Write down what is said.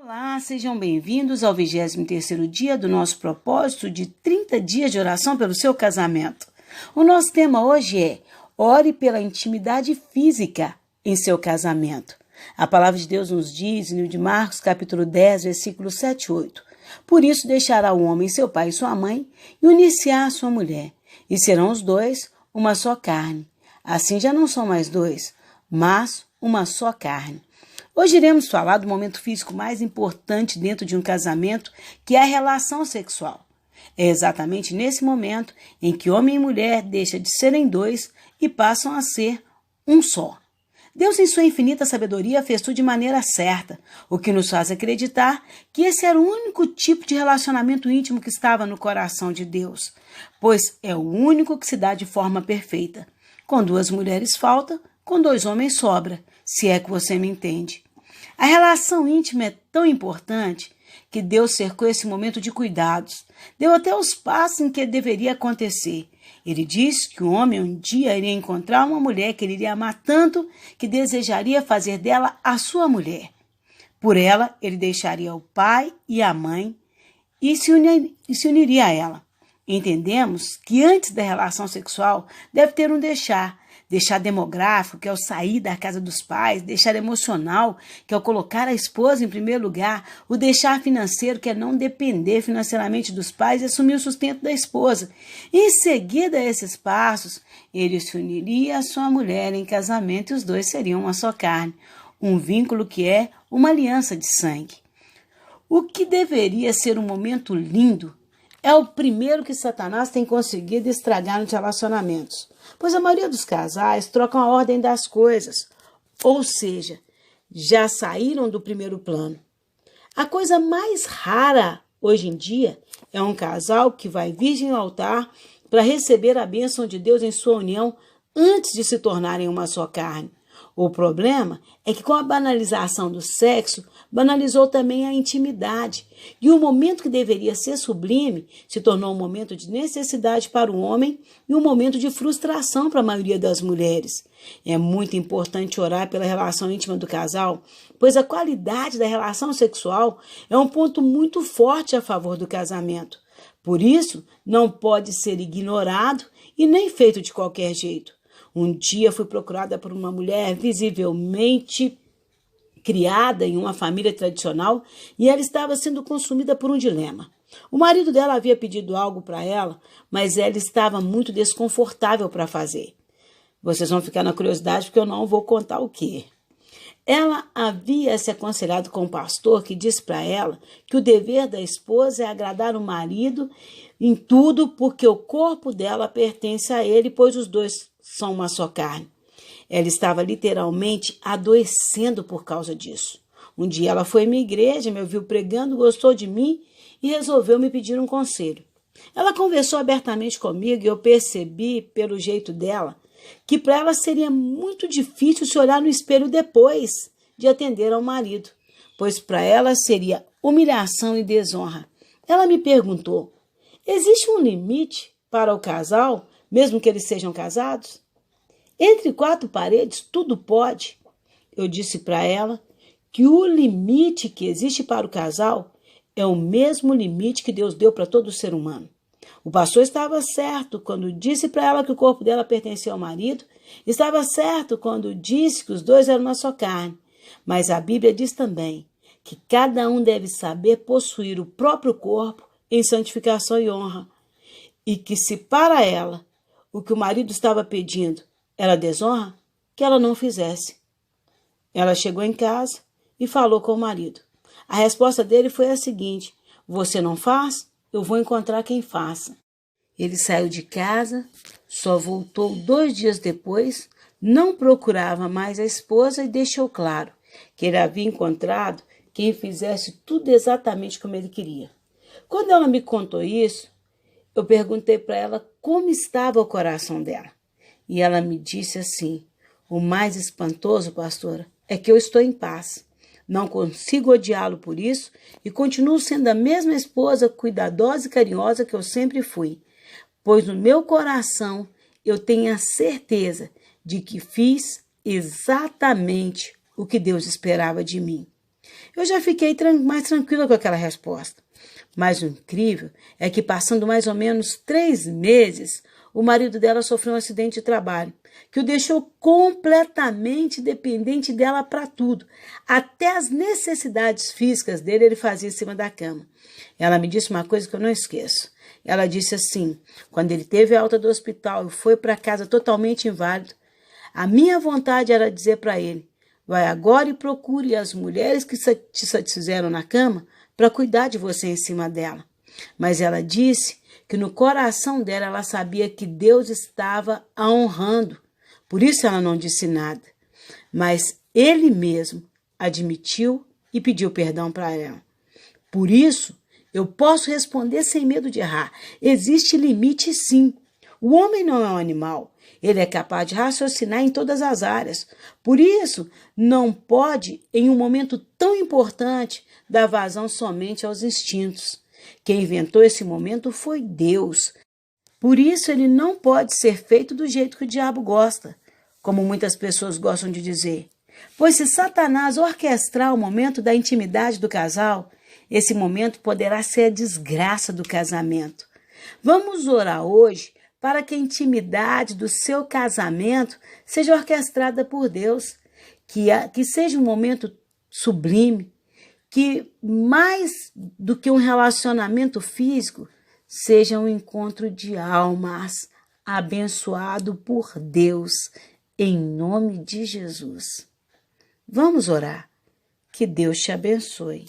Olá, sejam bem-vindos ao 23º dia do nosso propósito de 30 dias de oração pelo seu casamento. O nosso tema hoje é: ore pela intimidade física em seu casamento. A palavra de Deus nos diz, no livro de Marcos, capítulo 10, versículos 7 e 8. Por isso deixará o homem seu pai e sua mãe e unir-se-á à sua mulher, e serão os dois uma só carne. Assim já não são mais dois, mas uma só carne. Hoje iremos falar do momento físico mais importante dentro de um casamento, que é a relação sexual. É exatamente nesse momento em que homem e mulher deixam de serem dois e passam a ser um só. Deus, em sua infinita sabedoria, fez tudo de maneira certa, o que nos faz acreditar que esse era o único tipo de relacionamento íntimo que estava no coração de Deus, pois é o único que se dá de forma perfeita. Com duas mulheres falta, com dois homens sobra, se é que você me entende. A relação íntima é tão importante que Deus cercou esse momento de cuidados, deu até os passos em que deveria acontecer. Ele disse que o homem um dia iria encontrar uma mulher que ele iria amar tanto que desejaria fazer dela a sua mulher. Por ela, ele deixaria o pai e a mãe e se uniria a ela. Entendemos que antes da relação sexual deve ter um deixar demográfico, que é o sair da casa dos pais, deixar emocional, que é o colocar a esposa em primeiro lugar, o deixar financeiro, que é não depender financeiramente dos pais e assumir o sustento da esposa. Em seguida a esses passos, ele se uniria à sua mulher em casamento e os dois seriam uma só carne, um vínculo que é uma aliança de sangue. O que deveria ser um momento lindo é o primeiro que Satanás tem conseguido estragar nos relacionamentos, pois a maioria dos casais trocam a ordem das coisas, ou seja, já saíram do primeiro plano. A coisa mais rara hoje em dia é um casal que vai virgem ao altar para receber a bênção de Deus em sua união antes de se tornarem uma só carne. O problema é que com a banalização do sexo, banalizou também a intimidade. E o momento que deveria ser sublime se tornou um momento de necessidade para o homem e um momento de frustração para a maioria das mulheres. É muito importante orar pela relação íntima do casal, pois a qualidade da relação sexual é um ponto muito forte a favor do casamento. Por isso, não pode ser ignorado e nem feito de qualquer jeito. Um dia fui procurada por uma mulher visivelmente criada em uma família tradicional e ela estava sendo consumida por um dilema. O marido dela havia pedido algo para ela, mas ela estava muito desconfortável para fazer. Vocês vão ficar na curiosidade porque eu não vou contar o quê. Ela havia se aconselhado com um pastor que disse para ela que o dever da esposa é agradar o marido em tudo porque o corpo dela pertence a ele, pois os dois são uma só carne. Ela estava literalmente adoecendo por causa disso. Um dia ela foi à minha igreja, me ouviu pregando, gostou de mim e resolveu me pedir um conselho. Ela conversou abertamente comigo e eu percebi, pelo jeito dela, que para ela seria muito difícil se olhar no espelho depois de atender ao marido, pois para ela seria humilhação e desonra. Ela me perguntou: existe um limite para o casal, mesmo que eles sejam casados? Entre quatro paredes, tudo pode. Eu disse para ela que o limite que existe para o casal é o mesmo limite que Deus deu para todo ser humano. O pastor estava certo quando disse para ela que o corpo dela pertencia ao marido, estava certo quando disse que os dois eram uma só carne. Mas a Bíblia diz também que cada um deve saber possuir o próprio corpo em santificação e honra, e que se para ela o que o marido estava pedindo era desonra, que ela não fizesse. Ela chegou em casa e falou com o marido. A resposta dele foi a seguinte: você não faz? Eu vou encontrar quem faça. Ele saiu de casa, só voltou 2 dias depois, não procurava mais a esposa e deixou claro que ele havia encontrado quem fizesse tudo exatamente como ele queria. Quando ela me contou isso, eu perguntei para ela como estava o coração dela. E ela me disse assim: o mais espantoso, pastora, é que eu estou em paz. Não consigo odiá-lo por isso e continuo sendo a mesma esposa cuidadosa e carinhosa que eu sempre fui, pois no meu coração eu tenho a certeza de que fiz exatamente o que Deus esperava de mim. Eu já fiquei mais tranquila com aquela resposta. Mas o incrível é que, passando mais ou menos 3 meses, o marido dela sofreu um acidente de trabalho, que o deixou completamente dependente dela para tudo. Até as necessidades físicas dele ele fazia em cima da cama. Ela me disse uma coisa que eu não esqueço. Ela disse assim, quando ele teve a alta do hospital e foi para casa totalmente inválido, a minha vontade era dizer para ele, vai agora e procure as mulheres que te satisfizeram na cama para cuidar de você em cima dela. Mas ela disse que no coração dela ela sabia que Deus estava a honrando. Por isso ela não disse nada. Mas ele mesmo admitiu e pediu perdão para ela. Por isso, eu posso responder sem medo de errar. Existe limite, sim. O homem não é um animal. Ele é capaz de raciocinar em todas as áreas. Por isso, não pode, em um momento tão importante, dar vazão somente aos instintos. Quem inventou esse momento foi Deus. Por isso, ele não pode ser feito do jeito que o diabo gosta, como muitas pessoas gostam de dizer. Pois se Satanás orquestrar o momento da intimidade do casal, esse momento poderá ser a desgraça do casamento. Vamos orar hoje para que a intimidade do seu casamento seja orquestrada por Deus, que seja um momento sublime, que mais do que um relacionamento físico, seja um encontro de almas, abençoado por Deus, em nome de Jesus. Vamos orar. Que Deus te abençoe.